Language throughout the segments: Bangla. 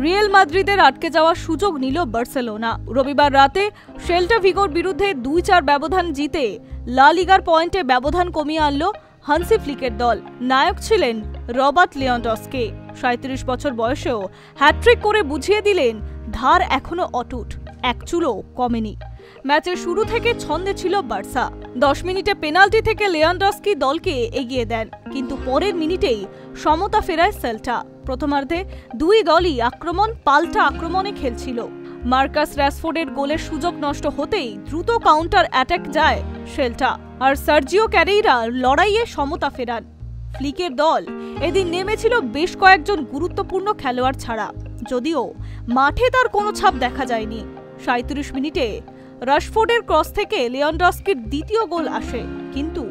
রিয়েল মাদ্রিদের আটকে যাওয়ার সুযোগ নিল বার্সেলোনা। রবিবার রাতে সেল্টা ভিগোর বিরুদ্ধে ২-৪ ব্যবধান জিতে লা লিগার পয়েন্টে ব্যবধান কমিয়ে আনল হান্সি ফ্লিকের দল। নায়ক ছিলেন রবার্ট লেভানডস্কি। ৩৭ বছর বয়সেও হ্যাট্রিক করে বুঝিয়ে দিলেন ধার এখনো অটুট, এক চুলও কমেনি। ম্যাচের শুরু থেকে ছন্দে ছিল বার্সা। ১০ মিনিটে পেনাল্টি থেকে লেভানডস্কি দলকে এগিয়ে দেন, কিন্তু পরের মিনিটেই সমতা ফেরায় সেল্টা। প্রথমার্ধে দুই দলই আক্রমণ পাল্টা আক্রমণে খেলছিল। মার্কাস রাশফোর্ডের গোলের সুযোগ নষ্ট হতেই দ্রুত কাউন্টার অ্যাটাক যায় সেল্টা, আর সার্জিও ক্যারেইরার লড়াইয়ে সমতা ফেরান। ফ্লিকের দল এদিন নেমেছিল বেশ কয়েকজন গুরুত্বপূর্ণ খেলোয়াড় ছাড়া, যদিও মাঠে তার কোনো ছাপ দেখা যায়নি। ৩৭ মিনিটে রাশফোর্ডের ক্রস থেকে লেভানডস্কির দ্বিতীয় গোল আসে, কিন্তু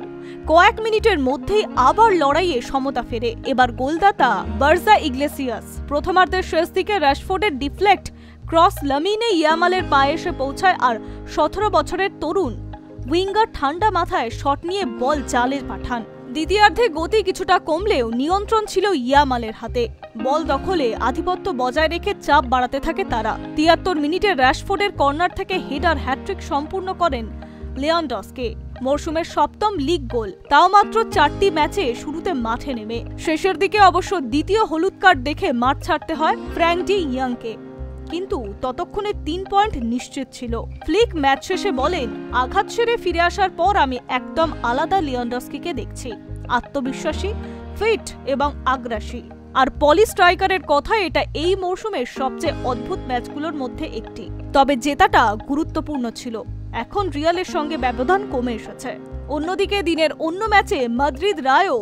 কয়েক মিনিটের মধ্যেই আবার লড়াইয়ে সমতা ফেরে এবার গোলদাতা বার্জা ইগলেসিয়াস। প্রথমার্ধের শেষ দিকে রাশফোর্ডের ডিফ্লেক্ট ক্রস লামিনে ইয়ামালের পায়ে এসে পৌঁছায়, আর ১৭ বছরের তরুণ উইঙ্গার ঠান্ডা মাথায় শট নিয়ে বল জালে পাঠান। দ্বিতীয়ার্ধে গতি কিছুটা কমলেও নিয়ন্ত্রণ ছিল ইয়ামালের হাতে। বল দখলে আধিপত্য বজায় রেখে চাপ বাড়াতে থাকে তারা। ৭৩ মিনিটে রাশফোর্ডের কর্নার থেকে হেডার হ্যাট্রিক সম্পূর্ণ করেন লেভানডস্কি। মরশুমের ৭ম লিগ গোল, তাও মাত্র ৪টি ম্যাচে শুরুতে মাঠে নেমে। শেষের দিকে অবশ্য দ্বিতীয় হলুদ কার্ড দেখে মাঠ ছাড়তে হয় ফ্র্যাঙ্ক ডি ইয়ংকে, কিন্তু ততক্ষণে ৩ পয়েন্ট নিশ্চিত ছিল। ফ্লিক ম্যাচ শেষে বলেন, আঘাত সেরে ফিরে আসার পর আমি একদম আলাদা লেভানডস্কিকে দেখছি, আত্মবিশ্বাসী, ফিট এবং আগ্রাসী। আর পলি স্ট্রাইকারের কথায় এটা এই মৌসুমের সবচেয়ে অদ্ভুত ম্যাচগুলোর মধ্যে একটি। তবে জেতাটা গুরুত্বপূর্ণ ছিল, এখন রিয়ালের সঙ্গে ব্যবধান কমে এসেছে। অন্যদিকে দিনের অন্য ম্যাচে মাদ্রিদ রায়ও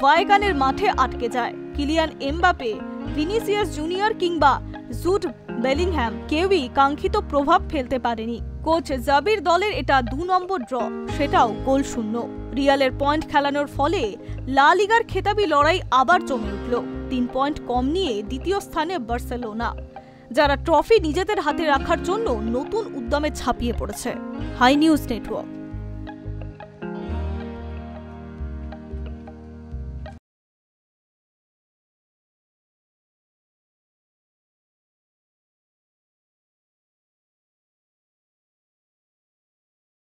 ভায়েগানের মাঠে আটকে যায়। কিলিয়ান এমবাপে, ভিনিসিয়াস জুনিয়র কিংবা জুড বেলিংহ্যাম কেউই কাঙ্ক্ষিত প্রভাব ফেলতে পারেনি। কোচ জাবির দলের এটা ২ নম্বর ড্র, সেটাও গোল শূন্য। রিয়ালের পয়েন্ট খেলানোর ফলে লা লিগার খেতাবি লড়াই আবার জমে উঠল। ৩ পয়েন্ট কম নিয়ে দ্বিতীয় স্থানে বার্সেলোনা, যারা ট্রফি নিজেদের হাতে রাখার জন্য নতুন উদ্যমে ঝাঁপিয়ে পড়েছে। Hi news network.